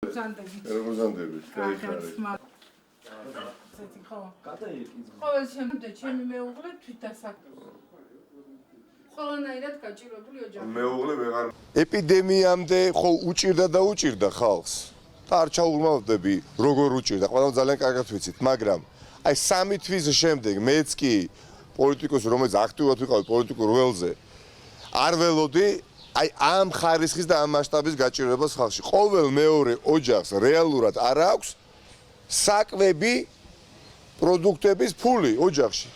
Reprezentantები, გაიხარეთ. ყოველ შემდგომ ჩემი მეუღლე თვითდასაკუთრებით. ყველანაირად გაჭირვებული ოჯახი. მეუღლე ვეღარ ეპიდემიამდე ხო უჭირდა და უჭირდა ხალხს. და არ ჩაუღრმავდები როგორ უჭირდა, ყველამ ძალიან კარგად ვიცით, მაგრამ აი 3 თვის შემდეგ მეც კი პოლიტიკოსი, რომელიც აქტიურად ვიყავი პოლიტიკურ ველზე, არ ველოდი აი ამ ხარისხის და ამ მასშტაბის გაჭირვებას ხალხში. ყოველ მეორე ოჯახს რეალურად არ აქვს საკვები პროდუქტების ფული ოჯახში.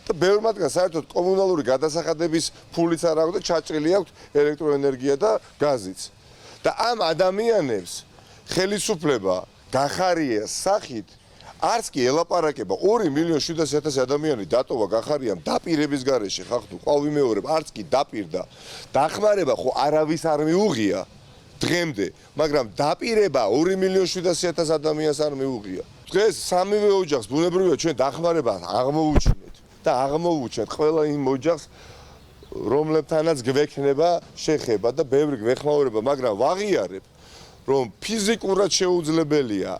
და ბევრ მათგანს საერთოდ კომუნალური გადასახადების ფულიც არ აქვს და ჩაჭრილი აქვს ელექტროენერგია და გაზიც. და ამ ადამიანებს ხელისუფლება გახარიას სახით არც კი ელაპარაკება 2.700.000 ადამიანი დატოვა გახარიამ დაპირების გარეშე ხალხი ყავიმეორებ არც კი დაპირდა დახმარება ხო არავის არ მიუღია დღემდე მაგრამ დაპირება 2.700.000 ადამიანს არ მიუღია დღეს სამივე ოჯახს ბუნებრივია ჩვენ დახმარება აღმოუჩინეთ და აღმოუჩენთ ყველა იმ ოჯახს რომლებთანაც გვექნება შეხება და ბევრი გვეხმაურება მაგრამ ვაღიარებ რომ ფიზიკურად შეუძლებელია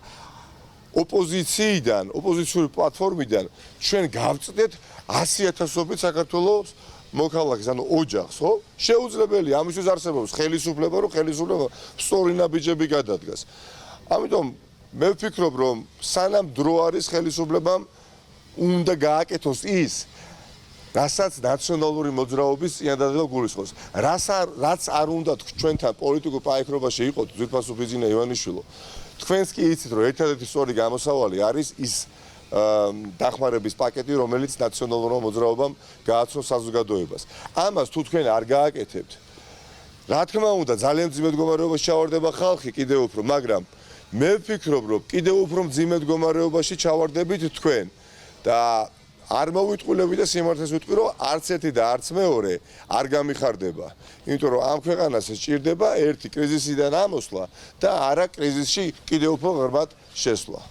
ოპოზიციიდან, ოპოზიციური პლატფორმიდან ჩვენ გავწდეთ 100,000-ობით საქართველოს მოქალაქეს, ანუ ოჯახს, ხო? შეუძლებელია, ამისთვის არსებობს ხელისუფლება, რომ ხელისუფლება სწორი ნაბიჯები გადადგას. ამიტომ მე ვფიქრობ, რომ სანამ დრო არის ხელისუფლებამ უნდა გააკეთოს ის, რასაც ნაციონალური მოძრაობის წინადადება გულისხმობს. რაც არ უნდა ჩვენთან პოლიტიკურ პაექრობაში იყოთ, ძვირფასო ბიზინა ივანიშვილო. თქვენს კი იცით, რომ ერთადერთი სწორი გამოსავალი არის ის დახმარების პაკეტი, რომელიც ნაციონალურმა მოძრაობამ გააცნო საზოგადოებას. ამას თუ თქვენ არ გააკეთებთ, რა თქმა უნდა, ძალიან მძიმე მდგომარეობაში ჩავარდება ხალხი კიდევ უფრო, მაგრამ მე ვფიქრობ, რომ კიდევ უფრო მძიმე მდგომარეობაში ჩავარდებით თქვენ და არ მოვიტყვილები და სიმართლეს ვიტყვი, რომ არც ერთი და არც მეორე არ გამიხარდება. იმიტომ რომ ამ ქვეყანას სჭირდება ერთი კრიზისიდან ამოსვლა და არა კრიზისში კიდევ უფრო ღრმად შესვლა.